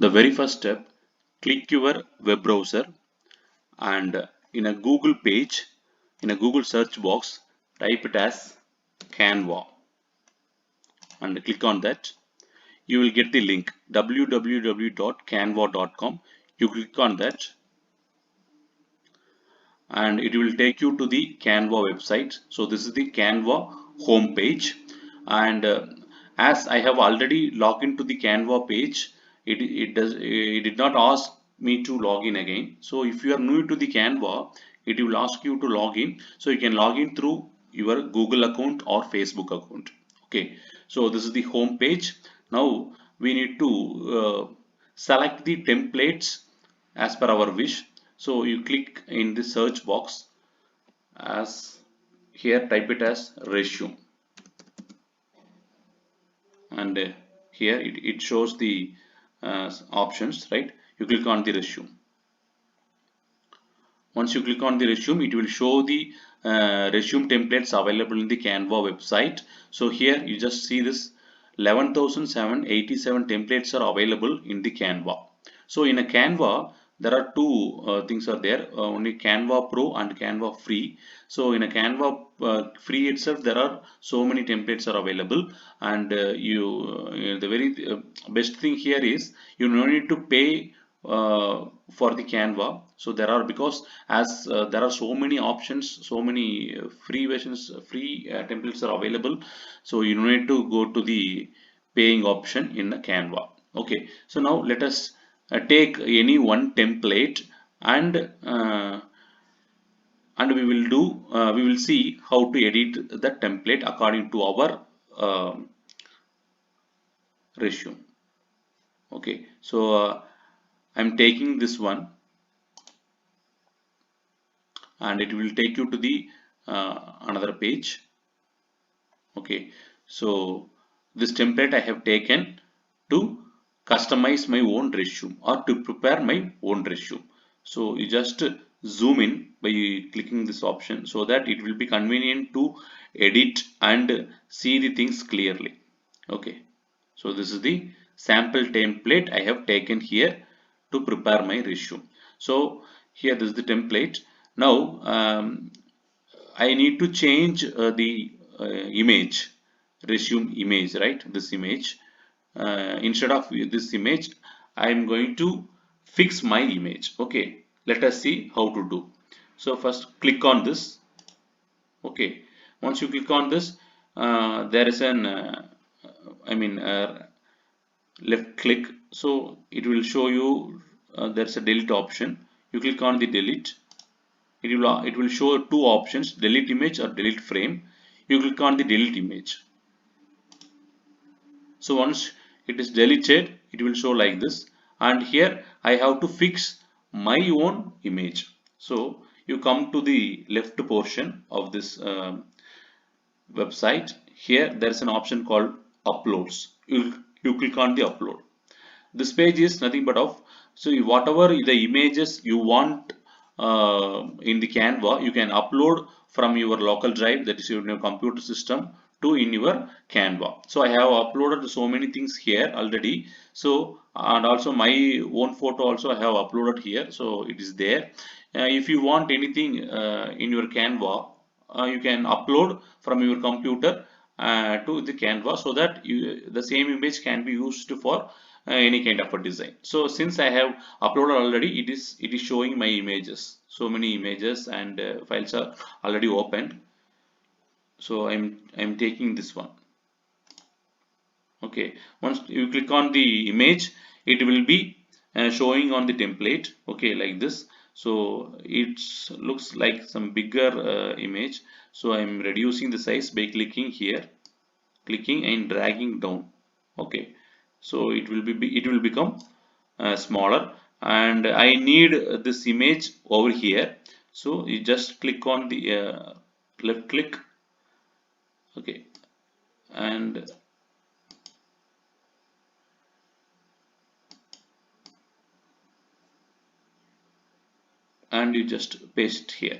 The very first step, click your web browser and in a Google page, in a Google search box, type it as Canva and click on that. You will get the link www.canva.com. You click on that and it will take you to the Canva website. So this is the Canva home page, and as I have already logged into the Canva page, it did not ask me to log in again. So if you are new to the Canva, it will ask you to log in. So you can log in through your Google account or Facebook account. Okay, so this is the home page. Now we need to select the templates as per our wish. So you click in the search box, as here type it as resume, and here it shows the options, right? You click on the resume. Once you click on the resume, it will show the resume templates available in the Canva website. So here you just see this 11,787 templates are available in the Canva. So in a Canva, there are two things are there, only Canva Pro and Canva Free. So in a Canva Free itself, there are so many templates are available, and the very best thing here is you no need to pay for the Canva. So there are, because as there are so many options, so many free versions, free templates are available, so you don't need to go to the paying option in the Canva. Okay, so now let us take any one template and we will see how to edit the template according to our resume. Okay, so I'm taking this one and it will take you to the another page. Okay, so this template I have taken to customize my own resume or to prepare my own resume. So you just zoom in by clicking this option so that it will be convenient to edit and see the things clearly. Okay, so this is the sample template I have taken here to prepare my resume. So here this is the template. Now I need to change the image, resume image, right? This image. Instead of this image, I am going to fix my image. Okay, let us see how to do. So first click on this. Okay, once you click on this, there is an left click, so it will show you there's a delete option. You click on the delete. It will show two options, delete image or delete frame. You click on the delete image. So once it is deleted, it will show like this, and here I have to fix my own image. So you come to the left portion of this website. Here there is an option called uploads. You click on the upload. This page is nothing but of, so whatever the images you want in the Canva, you can upload from your local drive, that is your computer system, to in your Canva. So I have uploaded so many things here already. So and also my own photo also I have uploaded here, so it is there. If you want anything in your Canva, you can upload from your computer to the Canva, so that the same image can be used for any kind of a design. So since I have uploaded already, it is showing my images, so many images, and files are already opened. So I'm taking this one. Okay, once you click on the image, it will be showing on the template. Okay, like this. So it looks like some bigger image. So I'm reducing the size by clicking here, clicking and dragging down. Okay, so it will become smaller, and I need this image over here. So you just click on the left click. Okay, and you just paste here.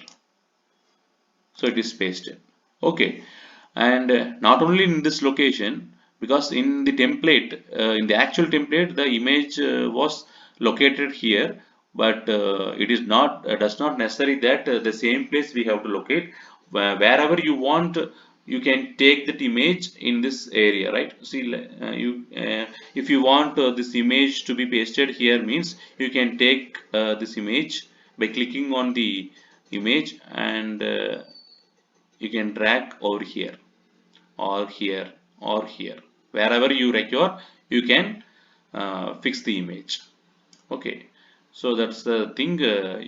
So it is pasted. Okay, and not only in this location, because in the template, in the actual template, the image was located here, but it is not does not necessary that the same place we have to locate. Wherever you want, you can take that image in this area, right? See, if you want this image to be pasted here, means you can take this image by clicking on the image, and you can drag over here or here or here. Wherever you require, you can fix the image. Okay, so that's the thing.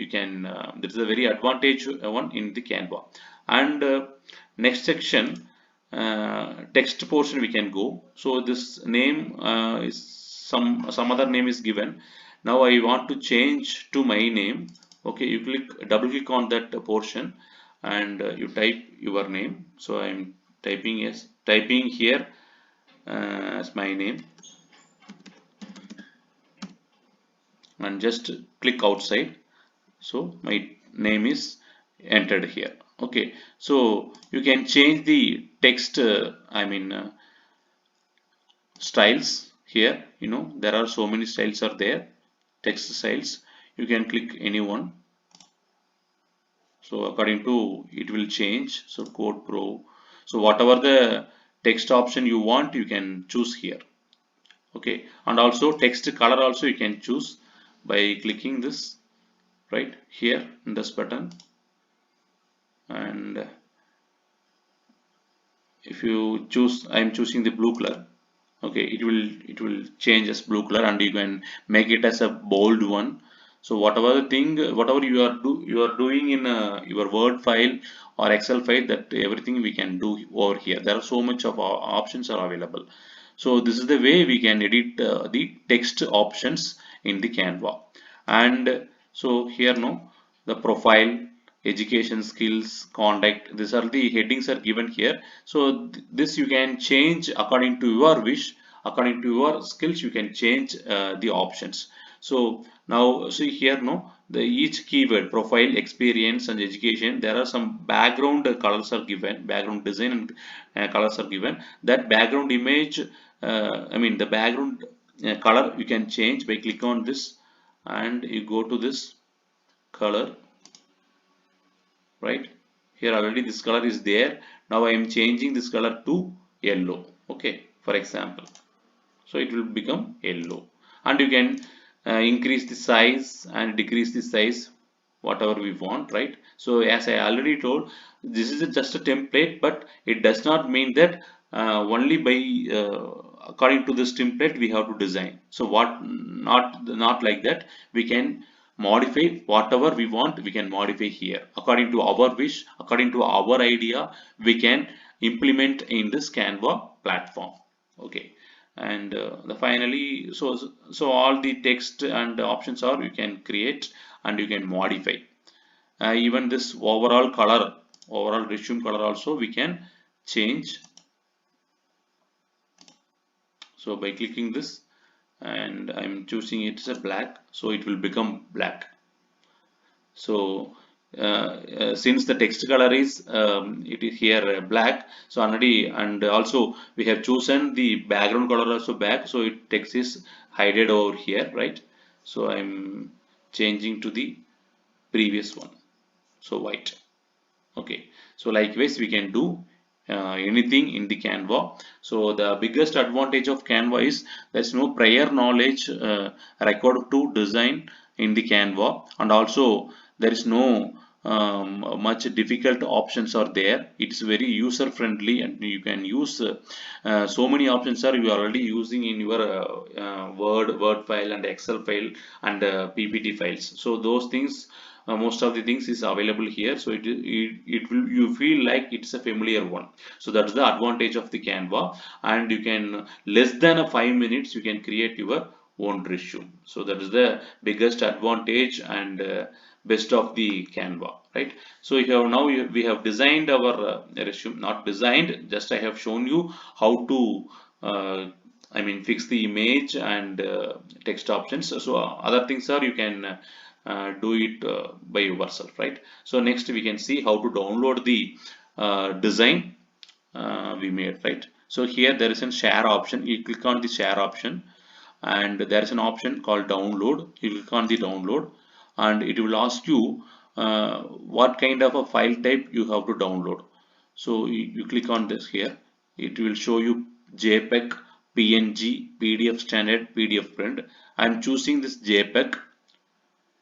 You can This is a very advantage one in the Canva. And next section, text portion, we can go. So this name is some other name is given. Now I want to change to my name. Okay, you double click on that portion, and you type your name. So I'm typing here as my name, and just click outside. So my name is entered here. Okay, so you can change the text, styles here. There are so many styles are there, text styles. You can click any one, so according to it will change. So Code Pro, so whatever the text option you want, you can choose here. Okay, and also text color also you can choose by clicking this right here in this button. And if you choose, I am choosing the blue color. Okay, it will change as blue color, and you can make it as a bold one. So whatever you are doing in your Word file or Excel file, that everything we can do over here. There are so much of options are available. So this is the way we can edit the text options in the Canva. And so here, no, the profile, education, skills, contact, these are the headings are given here. So this you can change according to your wish, according to your skills. You can change the options. So now see here, no, the each keyword, profile, experience and education, there are some background colors are given, background design and colors are given. That background image, the background color you can change by click on this, and you go to this color. Right here already this color is there. Now I am changing this color to yellow. Okay, for example, so it will become yellow, and you can increase the size and decrease the size, whatever we want, right? So as I already told, this is just a template, but it does not mean that only by according to this template we have to design. So what, not like that. We can modify whatever we want, we can modify here according to our wish, according to our idea. We can implement in this Canva platform. Okay, and finally, so all the text and the options are you can create and you can modify. Even this overall resume color also we can change. So by clicking this, and I'm choosing it as a black, so it will become black. So since the text color is it is here black, so already, and also we have chosen the background color also black, so it text is hidden over here, right? So I'm changing to the previous one, so white. Okay, so likewise we can do anything in the Canva. So the biggest advantage of Canva is there's no prior knowledge required to design in the Canva, and also there is no much difficult options are there. It's very user friendly, and you can use so many options are you are already using in your Word file and Excel file and PPT files. So those things, most of the things is available here. So it will, you feel like it's a familiar one. So that's the advantage of the Canva, and you can less than a 5 minutes you can create your own resume. So that is the biggest advantage and best of the Canva, right? So we have designed our resume, not designed, just I have shown you how to fix the image and text options. So other things are you can do it by yourself, right? So next we can see how to download the design we made, right? So here there is a share option. You click on the share option, and there is an option called download. You click on the download, and it will ask you what kind of a file type you have to download. So you click on this here. It will show you JPEG, PNG, PDF standard, PDF print. I am choosing this JPEG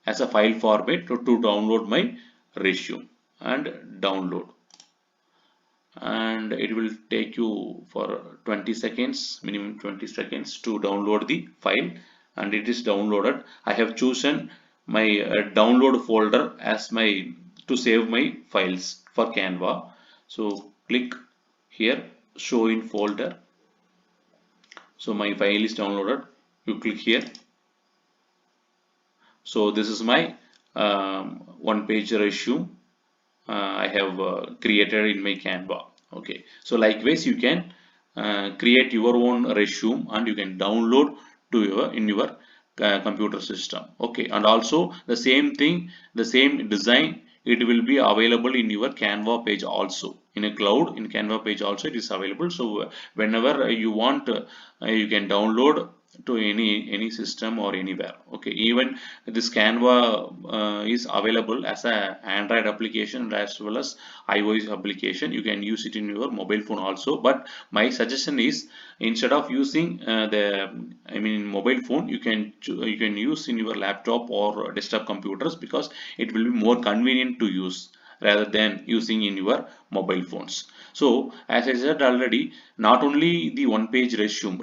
as a file format to download my resume, and download. And it will take you for 20 seconds, minimum 20 seconds to download the file, and it is downloaded. I have chosen my download folder as my to save my files for Canva. So click here, show in folder. So my file is downloaded. You click here. So this is my one page resume I have created in my Canva. Okay, so likewise you can create your own resume, and you can download to your in your computer system. Okay, and also the same thing, the same design, it will be available in your Canva page also. In a cloud, in Canva page also it is available. So whenever you want, you can download to any system or anywhere. Okay, even this Canva is available as a Android application as well as iOS application. You can use it in your mobile phone also, but my suggestion is, instead of using mobile phone, you can use in your laptop or desktop computers, because it will be more convenient to use rather than using in your mobile phones. So as I said already, not only the one page resume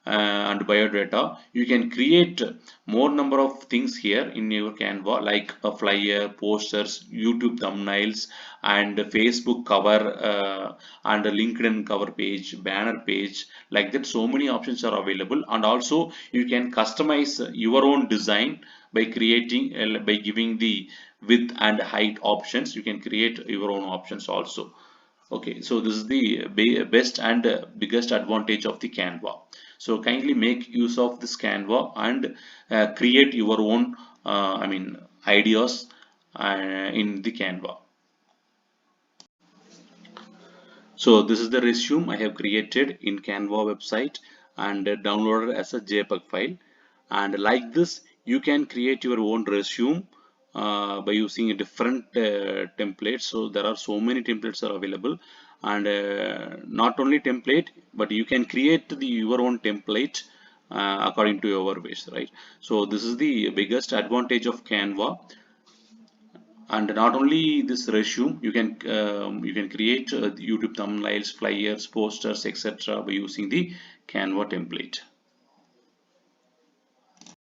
and biodata, you can create more number of things here in your Canva, like a flyer, posters, YouTube thumbnails, and Facebook cover, and a LinkedIn cover page, banner page, like that. So many options are available, and also you can customize your own design by creating by giving the width and height options. You can create your own options also. Okay, so this is the best and biggest advantage of the Canva. So kindly make use of this Canva and create your own ideas in the Canva. So this is the resume I have created in Canva website and downloaded as a JPEG file. And like this, you can create your own resume by using a different templates. So there are so many templates are available, and not only template, but you can create your own template according to your wish, right? So this is the biggest advantage of Canva. And not only this resume, you can create YouTube thumbnails, flyers, posters, etc. by using the Canva template.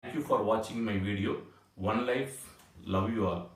Thank you for watching my video. One life, love you all.